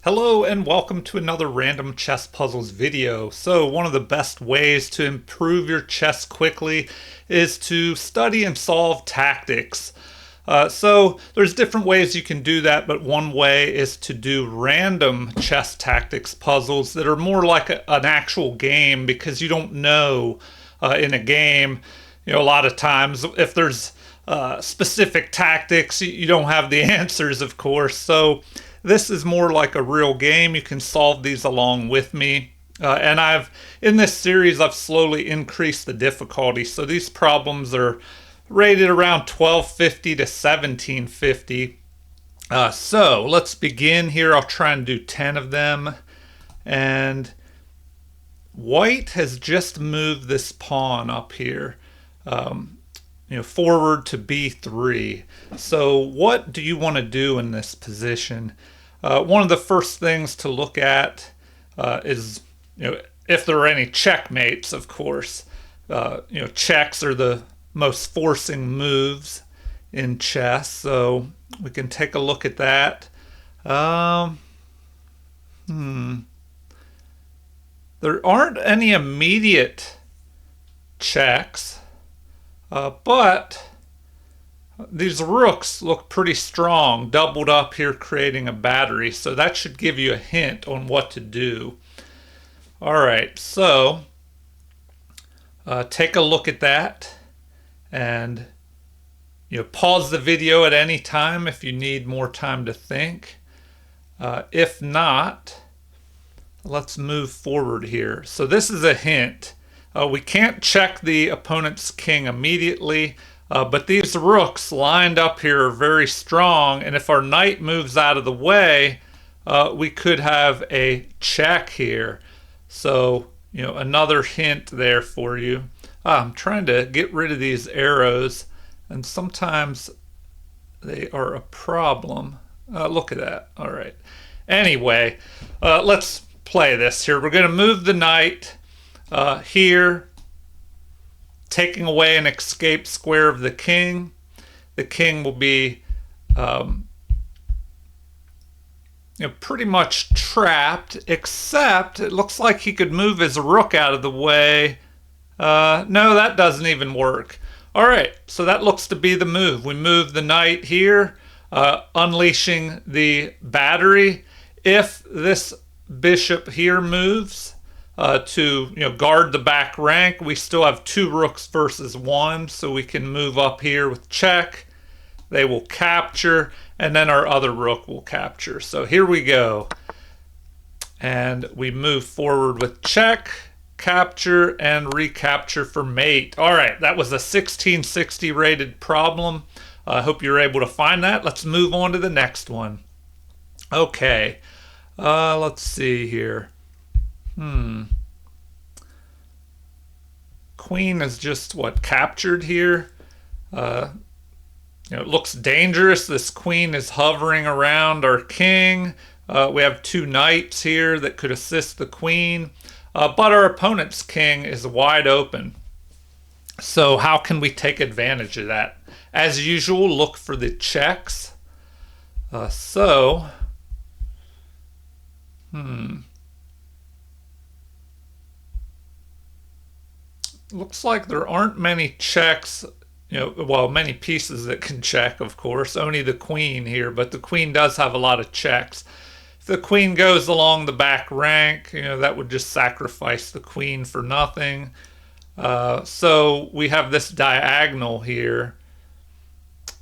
Hello and welcome to another random chess puzzles video. So one of the best ways to improve your chess quickly is to study and solve tactics. So there's different ways you can do that, but one way is to do random chess tactics puzzles that are more like an actual game, because you don't know in a game, a lot of times if there's specific tactics, you don't have the answers, of course. So this is more like a real game. You can solve these along with me. And in this series, I've slowly increased the difficulty. So these problems are rated around 1250 to 1750. So let's begin here. I'll try and do 10 of them. And white has just moved this pawn up here, forward to b3. So what do you want to do in this position? One of the first things to look at is, if there are any checkmates, of course. Checks are the most forcing moves in chess, so we can take a look at that. There aren't any immediate checks, but these rooks look pretty strong, doubled up here, creating a battery. So that should give you a hint on what to do. All right, so take a look at that, and pause the video at any time if you need more time to think. If not, let's move forward here. So this is a hint. We can't check the opponent's king immediately, but these rooks lined up here are very strong, and if our knight moves out of the way, we could have a check here. So, another hint there for you. I'm trying to get rid of these arrows, and sometimes they are a problem. Look at that. All right. Anyway, let's play this here. We're going to move the knight here, taking away an escape square of the king. The king will be pretty much trapped, except it looks like he could move his rook out of the way. No, that doesn't even work. All right, so that looks to be the move. We move the knight here, unleashing the battery. If this bishop here moves to guard the back rank, we still have two rooks versus one, so we can move up here with check. They will capture, and then our other rook will capture. So here we go, and we move forward with check, capture, and recapture for mate. All right, that was a 1660 rated problem. I hope you're able to find that. Let's move on to the next one. Okay, let's see here. Queen is just captured here. It looks dangerous. This queen is hovering around our king. We have two knights here that could assist the queen, but our opponent's king is wide open. So how can we take advantage of that? As usual, look for the checks. Looks like there aren't many checks, many pieces that can check, of course. Only the queen here, but the queen does have a lot of checks. If the queen goes along the back rank, that would just sacrifice the queen for nothing. So we have this diagonal here,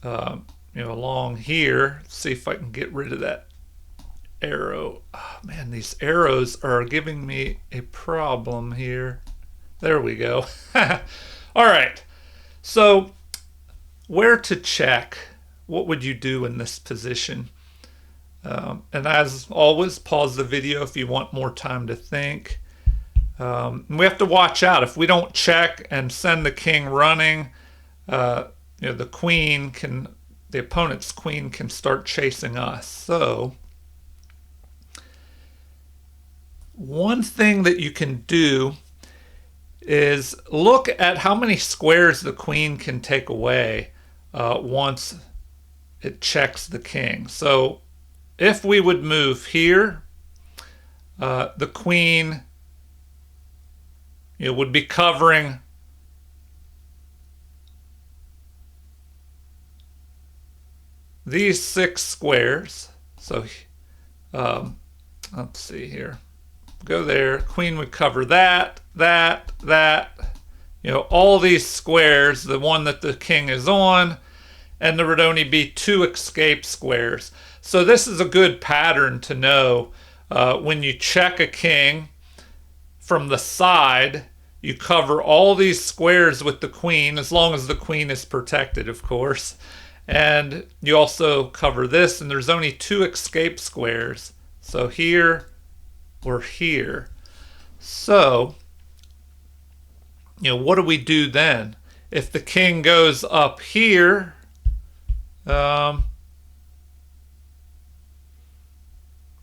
along here. Let's see if I can get rid of that arrow. Oh, man, these arrows are giving me a problem here. There we go. All right. So where to check? What would you do in this position? And as always, pause the video if you want more time to think. We have to watch out. If we don't check and send the king running, the opponent's queen can start chasing us. So one thing that you can do is look at how many squares the queen can take away once it checks the king. So if we would move here, the queen would be covering these 6 squares. So let's see here. Go there. Queen would cover that, that, that. All these squares, the one that the king is on, and there would only be 2 escape squares. So this is a good pattern to know. When you check a king from the side, you cover all these squares with the queen, as long as the queen is protected, of course. And you also cover this, and there's only 2 escape squares. So here or here. So, what do we do then? If the king goes up here,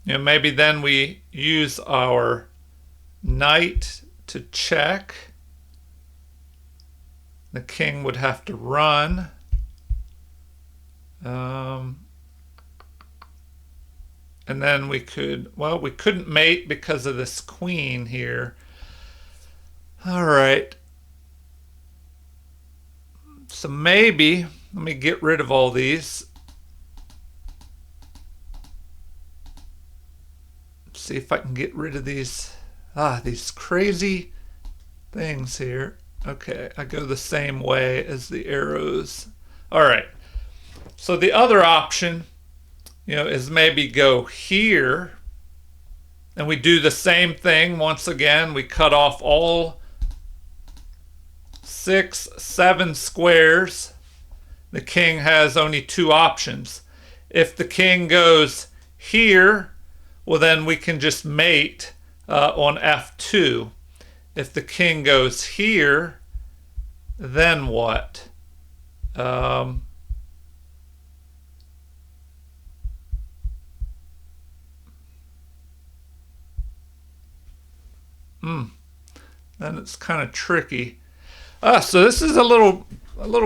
maybe then we use our knight to check. The king would have to run. And then we couldn't mate because of this queen here. All right. So maybe, let me get rid of all these. See if I can get rid of these crazy things here. Okay, I go the same way as the arrows. All right. So the other option, is maybe go here, and we do the same thing. Once again, we cut off all 6, 7 squares. The king has only 2 options. If the king goes here, well, then we can just mate on F2. If the king goes here, then what? Then it's kind of tricky. So this is a little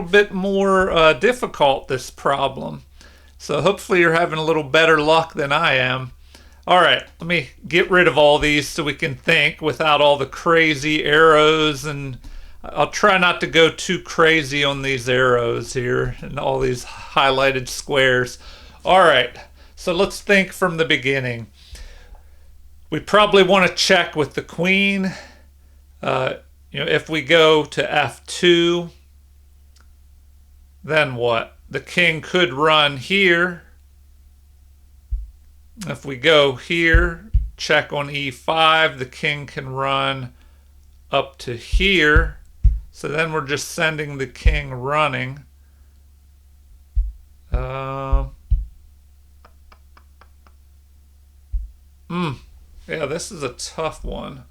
bit more difficult, this problem. So hopefully you're having a little better luck than I am. All right, let me get rid of all these so we can think without all the crazy arrows, and I'll try not to go too crazy on these arrows here and all these highlighted squares. All right, so let's think from the beginning. We probably want to check with the queen. If we go to F2, then what? The king could run here. If we go here, check on E5, the king can run up to here. So then we're just sending the king running. Yeah, this is a tough one.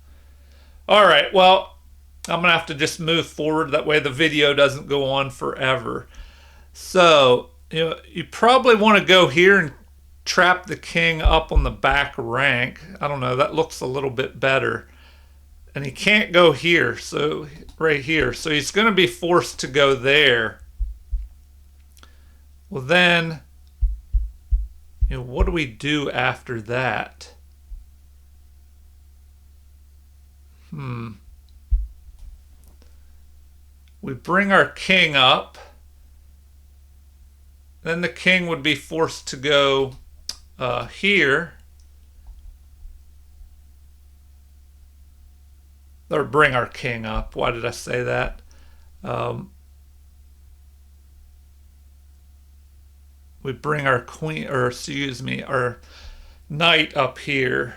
All right, well, I'm going to have to just move forward. That way the video doesn't go on forever. So, you probably want to go here and trap the king up on the back rank. I don't know, that looks a little bit better. And he can't go here, so right here. So he's going to be forced to go there. Well, then, what do we do after that? We bring our king up. Then the king would be forced to go here. Or bring our king up. Why did I say that? We bring our queen, or excuse me, our knight up here.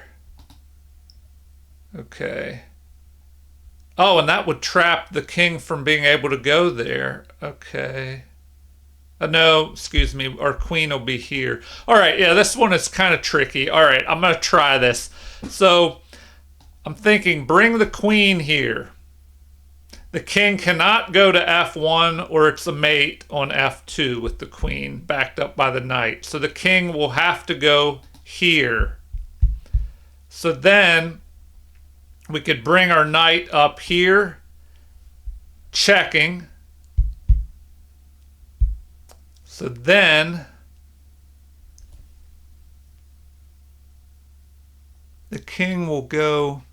Okay. Oh, and that would trap the king from being able to go there. Okay. No, excuse me, our queen will be here. All right, yeah, this one is kind of tricky. All right, I'm going to try this. So I'm thinking bring the queen here. The king cannot go to F1 or it's a mate on F2 with the queen backed up by the knight. So the king will have to go here. So then we could bring our knight up here, checking. So then The king will go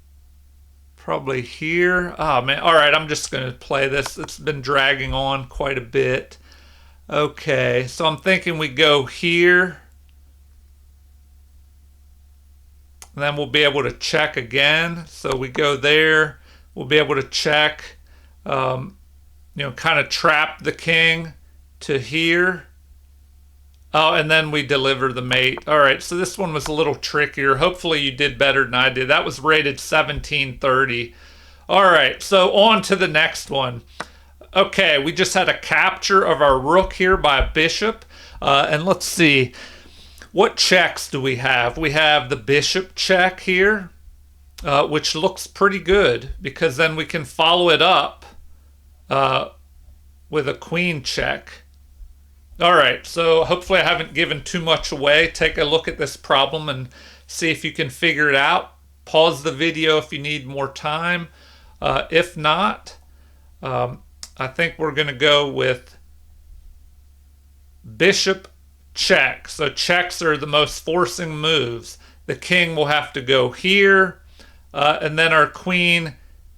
probably here. Oh man, all right, I'm just gonna play this. It's been dragging on quite a bit. Okay, so I'm thinking we go here. And then we'll be able to check again. So we go there. We'll be able to check, kind of trap the king to here. Oh, and then we deliver the mate. All right, so this one was a little trickier. Hopefully you did better than I did. That was rated 1730. All right, so on to the next one. Okay, we just had a capture of our rook here by a bishop. And let's see, what checks do we have? We have the bishop check here, which looks pretty good because then we can follow it up with a queen check. All right, so hopefully I haven't given too much away. Take a look at this problem and see if you can figure it out. Pause the video if you need more time. If not, I think we're going to go with bishop check. So checks are the most forcing moves. The king will have to go here, and then our queen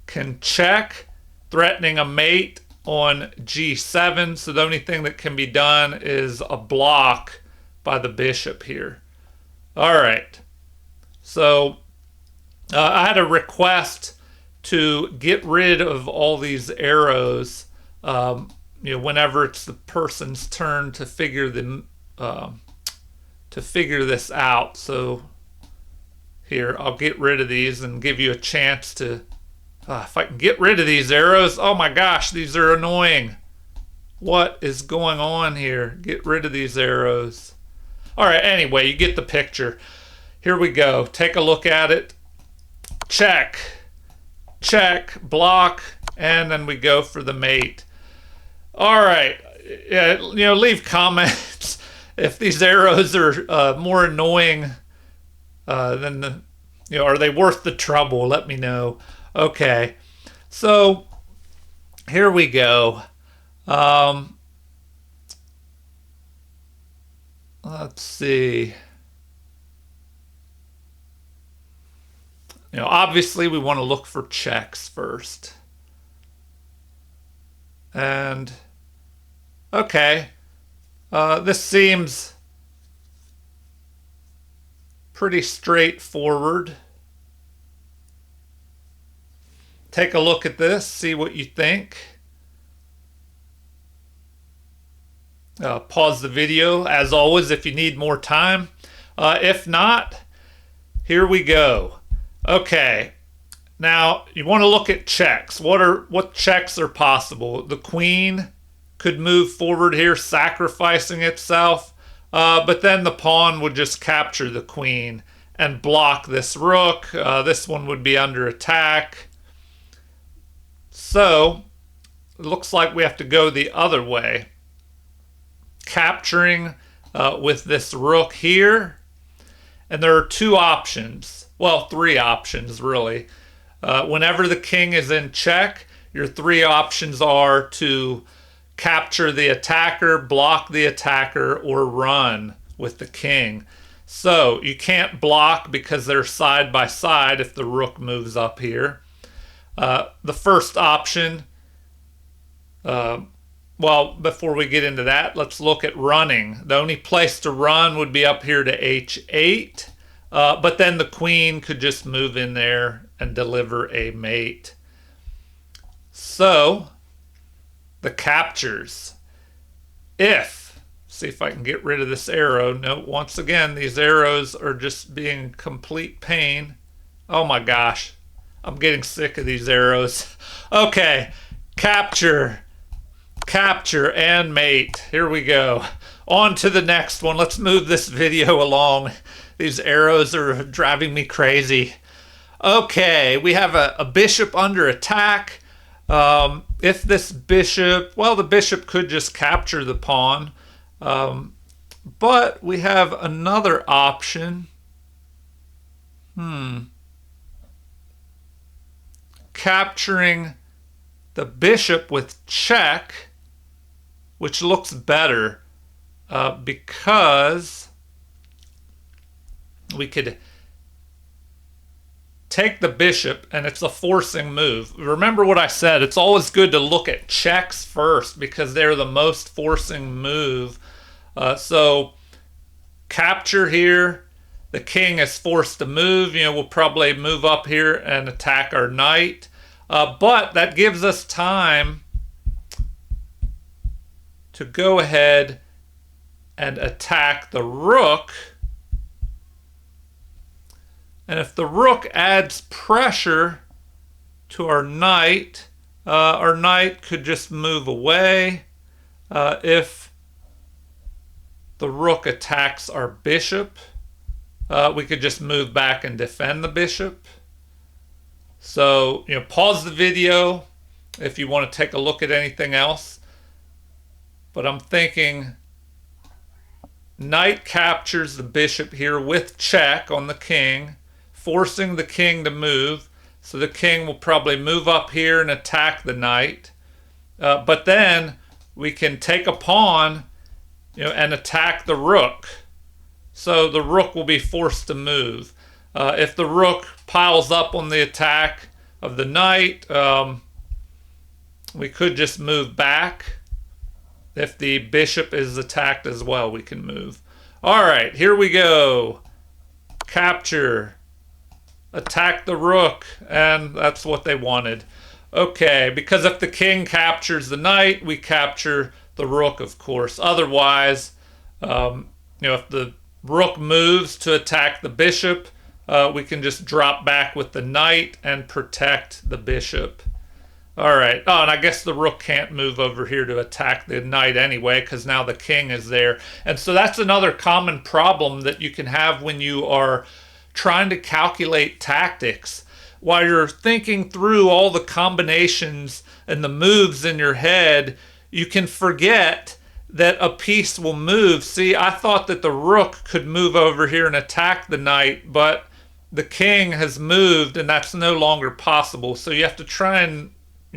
can check, threatening a mate on g7. So the only thing that can be done is a block by the bishop here. All right. So I had a request to get rid of all these arrows. Whenever it's the person's turn to figure this out. So here, I'll get rid of these and give you a chance to. If I can get rid of these arrows, oh my gosh, these are annoying. What is going on here? Get rid of these arrows. All right, anyway, you get the picture. Here we go. Take a look at it. Check, check, block, and then we go for the mate. All right, leave comments if these arrows are more annoying than are they worth the trouble? Let me know. Okay, so here we go. Let's see. Obviously we want to look for checks first. And okay, this seems pretty straightforward. Take a look at this, see what you think. Pause the video, as always, if you need more time. If not, here we go. Okay, now you want to look at checks. What checks are possible? The queen could move forward here, sacrificing itself, but then the pawn would just capture the queen and block this rook. This one would be under attack. So it looks like we have to go the other way, capturing with this rook here. And there are two options, well, three options really. Whenever the king is in check, your three options are to capture the attacker, block the attacker, or run with the king. So you can't block because they're side by side if the rook moves up here. The first option, well, before we get into that, let's look at running. The only place to run would be up here to h8, but then the queen could just move in there and deliver a mate. So, the captures. See if I can get rid of this arrow. No, once again, these arrows are just being complete pain. Oh my gosh. I'm getting sick of these arrows. Okay, capture, and mate. Here we go. On to the next one. Let's move this video along. These arrows are driving me crazy. Okay, we have a bishop under attack. If this bishop, well, the bishop could just capture the pawn. But we have another option. Capturing the bishop with check, which looks better because we could take the bishop, and it's a forcing move. Remember what I said, it's always good to look at checks first because they're the most forcing move. So capture here, the king is forced to move. We'll probably move up here and attack our knight. But that gives us time to go ahead and attack the rook. And if the rook adds pressure to our knight could just move away. If the rook attacks our bishop, we could just move back and defend the bishop. So, pause the video if you want to take a look at anything else. But I'm thinking knight captures the bishop here with check on the king, forcing the king to move. So the king will probably move up here and attack the knight. But then we can take a pawn, and attack the rook. So the rook will be forced to move. If the rook piles up on the attack of the knight, we could just move back. If the bishop is attacked as well, we can move. All right, here we go. Capture. Attack the rook, and that's what they wanted. Okay, because if the king captures the knight, we capture the rook, of course. Otherwise, if the rook moves to attack the bishop, we can just drop back with the knight and protect the bishop. All right. Oh, and I guess the rook can't move over here to attack the knight anyway, because now the king is there. And so that's another common problem that you can have when you are trying to calculate tactics. While you're thinking through all the combinations and the moves in your head, you can forget that a piece will move. See, I thought that the rook could move over here and attack the knight, but the king has moved and that's no longer possible. So you have to try and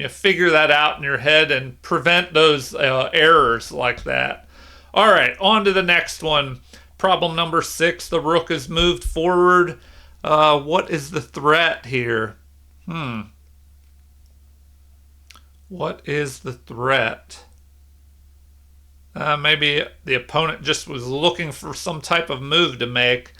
figure that out in your head and prevent those errors like that. All right, on to the next one. Problem number 6, the rook is moved forward. What is the threat here? What is the threat? Maybe the opponent just was looking for some type of move to make.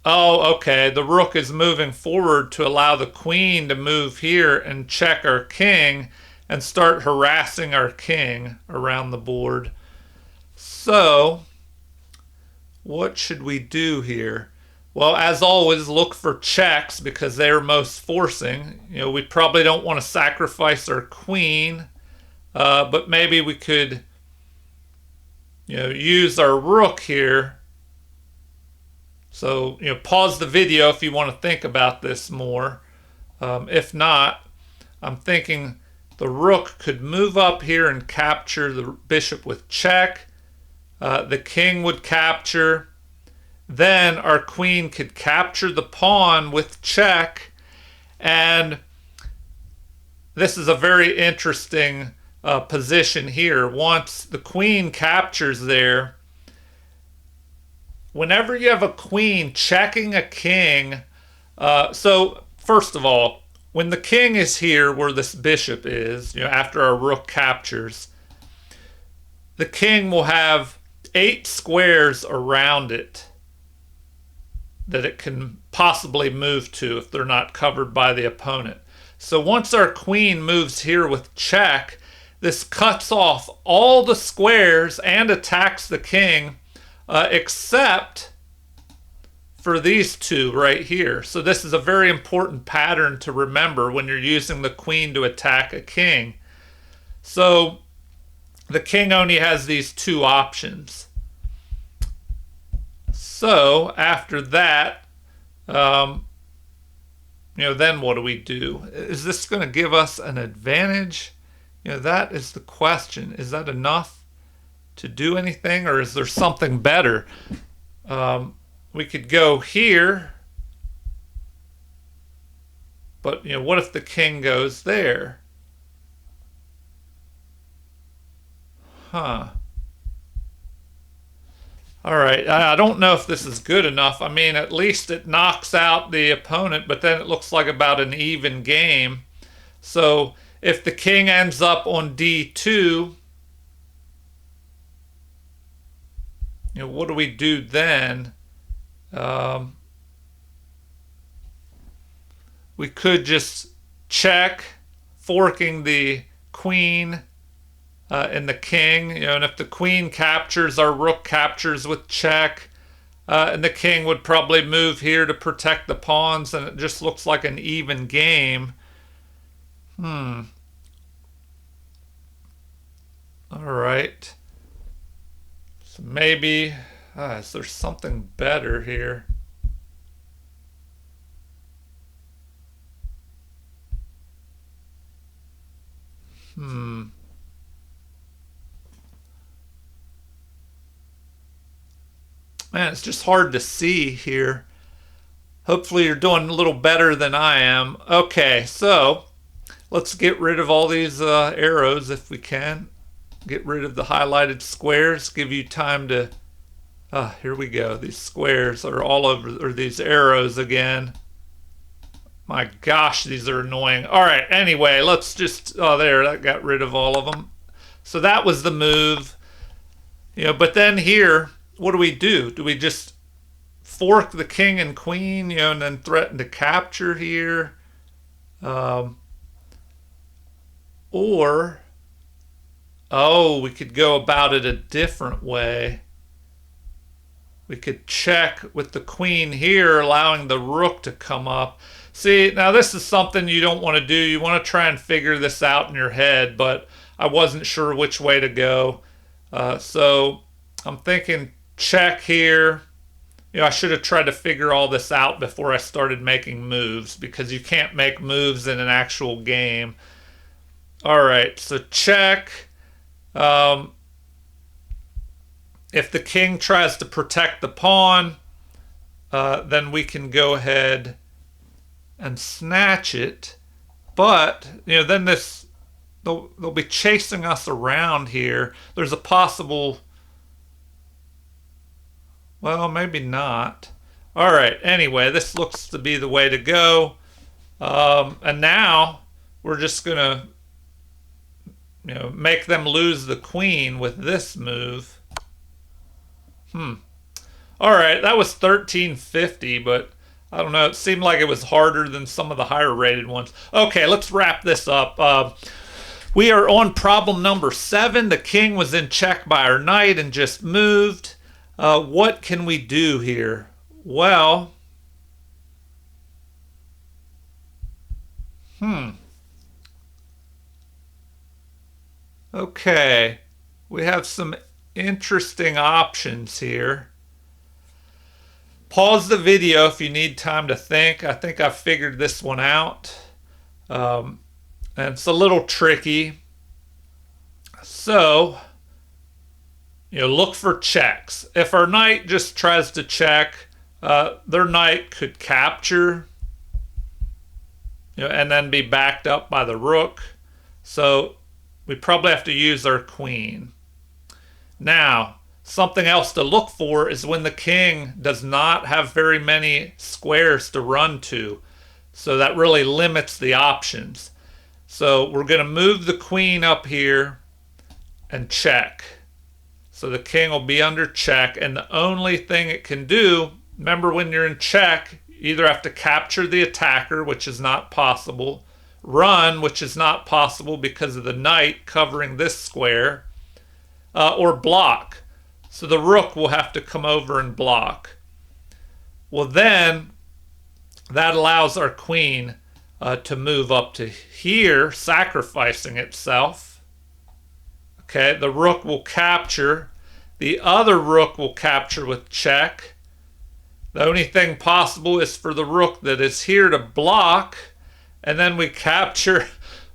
Oh, okay. The rook is moving forward to allow the queen to move here and check our king and start harassing our king around the board. So, what should we do here? Well, as always, look for checks because they're most forcing. We probably don't want to sacrifice our queen, but maybe we could, use our rook here. So, pause the video if you want to think about this more. If not, I'm thinking the rook could move up here and capture the bishop with check. The king would capture. Then our queen could capture the pawn with check. And this is a very interesting position here. Once the queen captures there, whenever you have a queen checking a king, so first of all, when the king is here where this bishop is, after our rook captures, the king will have 8 squares around it that it can possibly move to if they're not covered by the opponent. So once our queen moves here with check, this cuts off all the squares and attacks the king, except for these 2 right here. So this is a very important pattern to remember when you're using the queen to attack a king. So the king only has these 2 options. So after that, then what do we do? Is this going to give us an advantage? That is the question. Is that enough to do anything, or is there something better? We could go here, but what if the king goes there? All right, I don't know if this is good enough. I mean, at least it knocks out the opponent, but then it looks like about an even game. So if the king ends up on d2, what do we do then? Um, we could just check, forking the queen and the king. And if the queen captures, our rook captures with check. And the king would probably move here to protect the pawns, and it just looks like an even game. All right. So maybe, is there something better here? Man, it's just hard to see here. Hopefully you're doing a little better than I am. Okay, so let's get rid of all these arrows if we can. Get rid of the highlighted squares. Give you time to... here we go. These squares are all over, or these arrows again. My gosh, these are annoying. All right, anyway, let's just... Oh, there, that got rid of all of them. So that was the move. But then here, what do? Do we just fork the king and queen, and then threaten to capture here? Or, we could go about it a different way. We could check with the queen here, allowing the rook to come up. See, now this is something you don't want to do. You want to try and figure this out in your head, but I wasn't sure which way to go. So I'm thinking check here. I should have tried to figure all this out before I started making moves, because you can't make moves in an actual game. All right, so check. If the king tries to protect the pawn, then we can go ahead and snatch it. But, then they'll be chasing us around here. There's a possible... Well, maybe not. All right, anyway, this looks to be the way to go. And now we're just going to make them lose the queen with this move. All right, that was 1350, but I don't know. It seemed like it was harder than some of the higher rated ones. Okay, let's wrap this up. We are on problem number 7. The king was in check by our knight and just moved. What can we do here? Well, okay. We have some interesting options here. Pause the video if you need time to think. I think I've figured this one out. And it's a little tricky. So, look for checks. If our knight just tries to check, their knight could capture, and then be backed up by the rook. So we probably have to use our queen. Now, something else to look for is when the king does not have very many squares to run to. So that really limits the options. So we're going to move the queen up here and check. So the king will be under check, and the only thing it can do, remember when you're in check, you either have to capture the attacker, which is not possible, run, which is not possible because of the knight covering this square, or block. So the rook will have to come over and block. Well, then that allows our queen to move up to here, sacrificing itself. Okay, the rook will capture. The other rook will capture with check. The only thing possible is for the rook that is here to block, and then we capture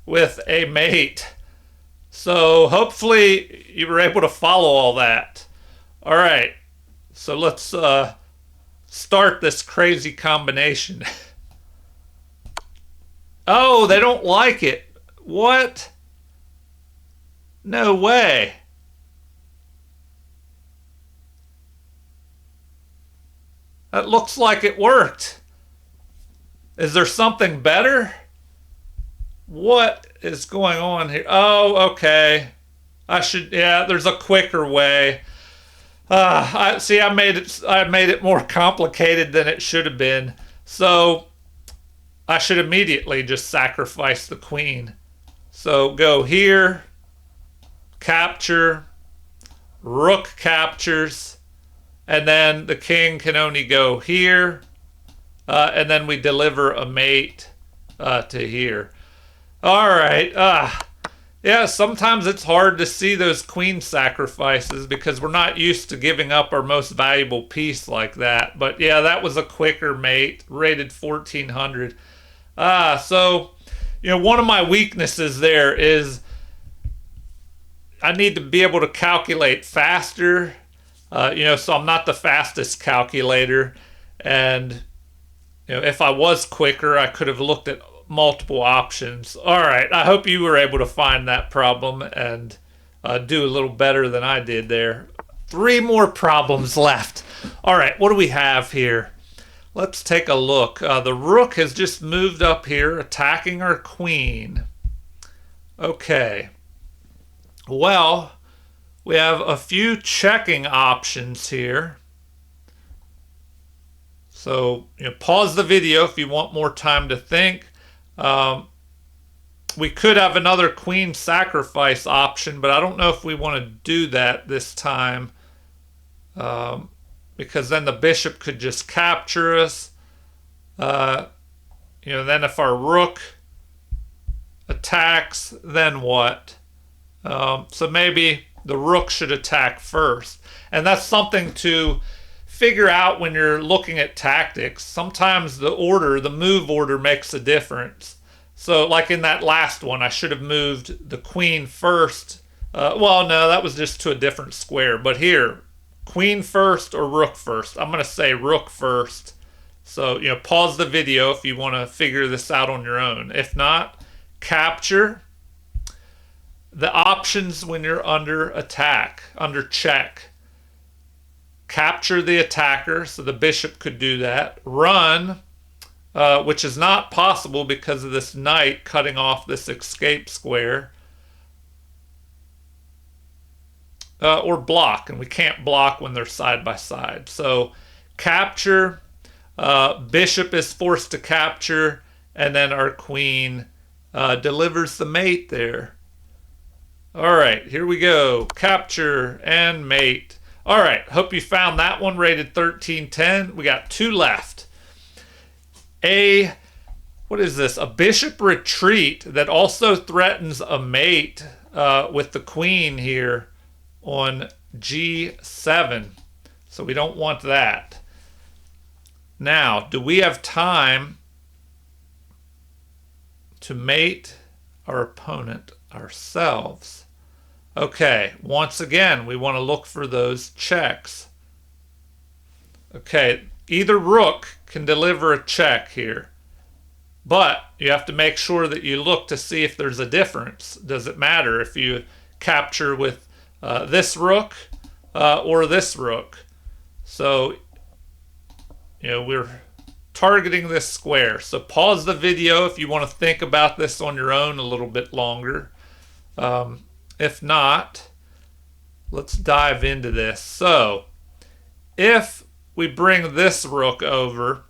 with a mate. So hopefully you were able to follow all that. All right, so let's start this crazy combination. Oh, they don't like it. What? No way. That looks like it worked. Is there something better? What is going on here? Oh, okay. Yeah, there's a quicker way. I made it more complicated than it should have been. So I should immediately just sacrifice the queen. So go here, capture, rook captures, and then the king can only go here, and then we deliver a mate to here. All right. Yeah, sometimes it's hard to see those queen sacrifices because we're not used to giving up our most valuable piece like that. But yeah, that was a quicker mate, rated 1400. So, one of my weaknesses there is I need to be able to calculate faster. So I'm not the fastest calculator. And, if I was quicker, I could have looked at multiple options. All right, I hope you were able to find that problem and do a little better than I did there. 3 more problems left. All right, what do we have here? Let's take a look. The rook has just moved up here, attacking our queen. Okay. Well, we have a few checking options here. So, pause the video if you want more time to think. We could have another queen sacrifice option, but I don't know if we want to do that this time, because then the bishop could just capture us. Then if our rook attacks, then what? So maybe the rook should attack first. And that's something to figure out when you're looking at tactics. Sometimes the move order makes a difference. So like in that last one, I should have moved the queen first. Well, no, that was just to a different square. But here, queen first or rook first? I'm going to say rook first. So, pause the video if you want to figure this out on your own. If not, capture. The options when you're under attack, under check. Capture the attacker, so the bishop could do that. Run, which is not possible because of this knight cutting off this escape square. Or block, and we can't block when they're side by side. So capture, bishop is forced to capture, and then our queen delivers the mate there. All right, here we go. Capture and mate. All right, hope you found that one, rated 1310. We got 2 left. What is this? A bishop retreat that also threatens a mate with the queen here on G7. So we don't want that. Now, do we have time to mate our opponent ourselves? Okay, once again, we want to look for those checks. Okay, either rook can deliver a check here, but you have to make sure that you look to see if there's a difference. Does it matter if you capture with this rook or this rook? So, we're targeting this square. So pause the video if you want to think about this on your own a little bit longer. If not, let's dive into this. So, if we bring this rook over,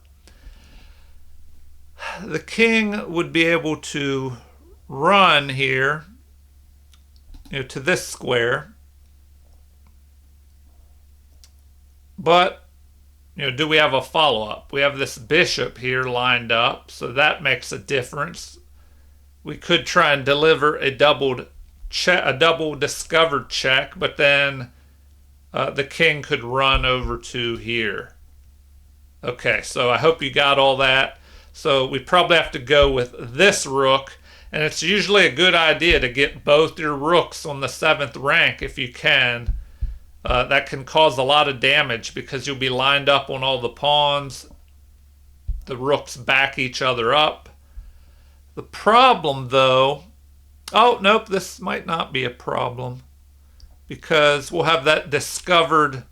the king would be able to run here, to this square. But, do we have a follow-up? We have this bishop here lined up, so that makes a difference. We could try and deliver a double discovered check, but then the king could run over to here. Okay, so I hope you got all that. So we probably have to go with this rook, and it's usually a good idea to get both your rooks on the 7th rank if you can. That can cause a lot of damage because you'll be lined up on all the pawns. The rooks back each other up. The problem, though, oh, nope, this might not be a problem because we'll have that discovered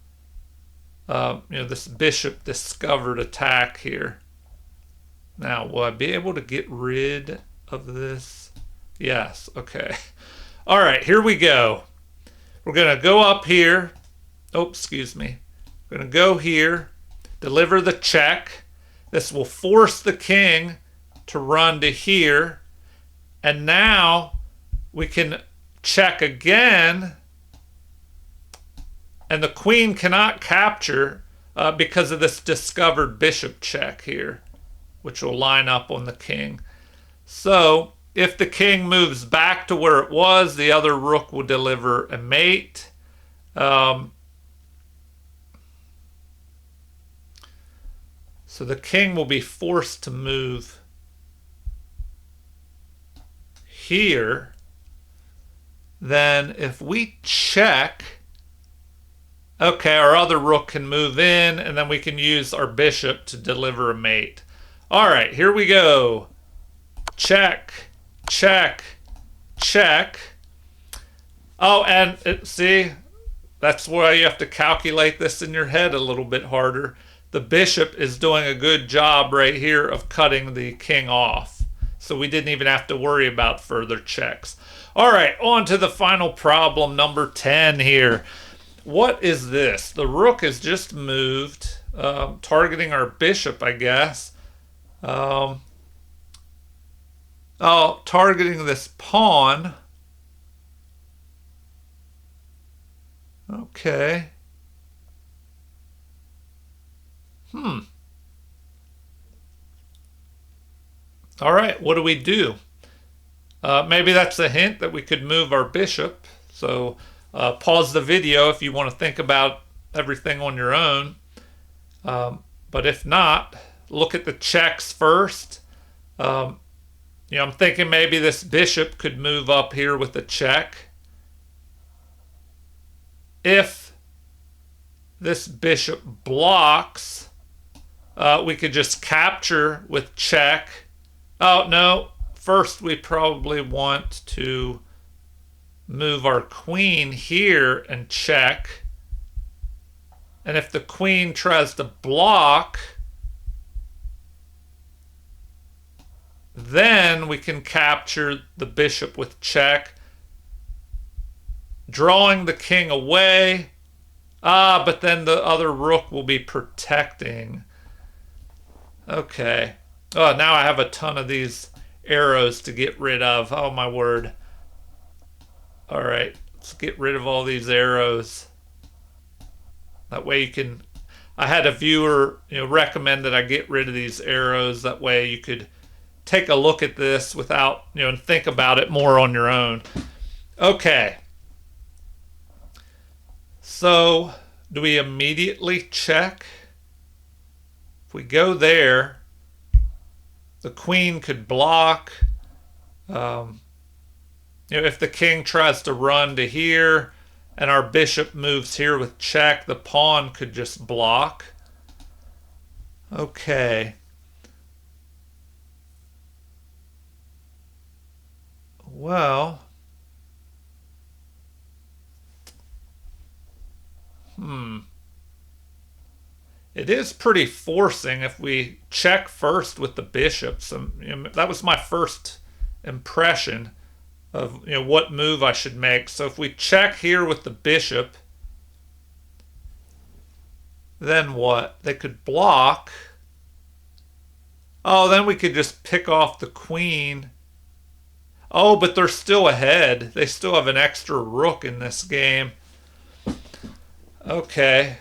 this bishop discovered attack here. Now, will I be able to get rid of this? Yes, okay. All right, here we go. We're going to go up here. Oh, excuse me. We're going to go here, deliver the check. This will force the king to run to here. And now we can check again. And the queen cannot capture because of this discovered bishop check here, which will line up on the king. So if the king moves back to where it was, the other rook will deliver a mate. So the king will be forced to move here. Then if we check, okay, our other rook can move in, and then we can use our bishop to deliver a mate. All right, here we go. Check, check, check. Oh, and see, that's why you have to calculate this in your head a little bit harder. The bishop is doing a good job right here of cutting the king off. So we didn't even have to worry about further checks. All right, on to the final problem, number 10 here. What is this? The rook is just moved, targeting our bishop, I guess. Targeting this pawn. Okay. All right, what do we do? Maybe that's a hint that we could move our bishop. So pause the video if you want to think about everything on your own. But if not, look at the checks first. I'm thinking maybe this bishop could move up here with a check. If this bishop blocks, we could just capture with check. Oh, no. First, we probably want to move our queen here and check. And if the queen tries to block, then we can capture the bishop with check, drawing the king away. But then the other rook will be protecting. Okay. Oh, now I have a ton of these arrows to get rid of. Oh, my word. All right. Let's get rid of all these arrows. That way you can... I had a viewer recommend that I get rid of these arrows. That way you could take a look at this without, and think about it more on your own. Okay. So, do we immediately check? If we go there, the queen could block. If the king tries to run to here and our bishop moves here with check, the pawn could just block. Okay. Well, it is pretty forcing if we check first with the bishops. That was my first impression of what move I should make. So if we check here with the bishop, then what? They could block. Oh, then we could just pick off the queen. Oh, but they're still ahead. They still have an extra rook in this game. Okay.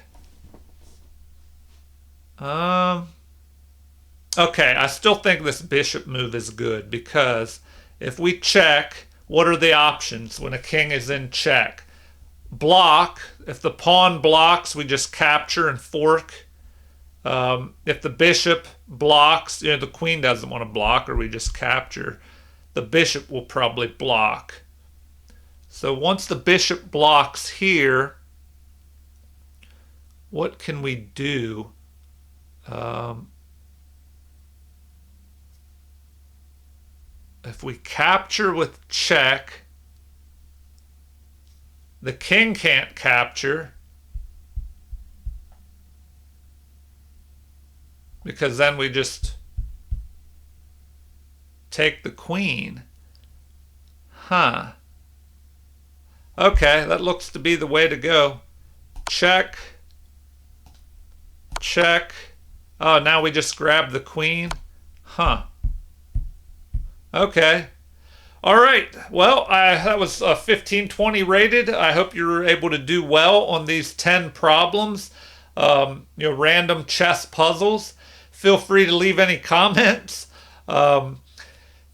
Okay, I still think this bishop move is good because if we check, what are the options when a king is in check? Block. If the pawn blocks, we just capture and fork. If the bishop blocks, the queen doesn't want to block, or we just capture. The bishop will probably block. So once the bishop blocks here, what can we do? If we capture with check, the king can't capture. because then we just take the queen. Huh. Okay, that looks to be the way to go. Check. Check. Oh, now we just grab the queen. Huh. Okay. All right. Well, that was 1520 rated. I hope you're able to do well on these 10 problems. Random chess puzzles. Feel free to leave any comments.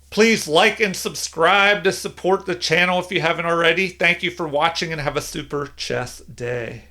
Please like and subscribe to support the channel if you haven't already. Thank you for watching and have a super chess day.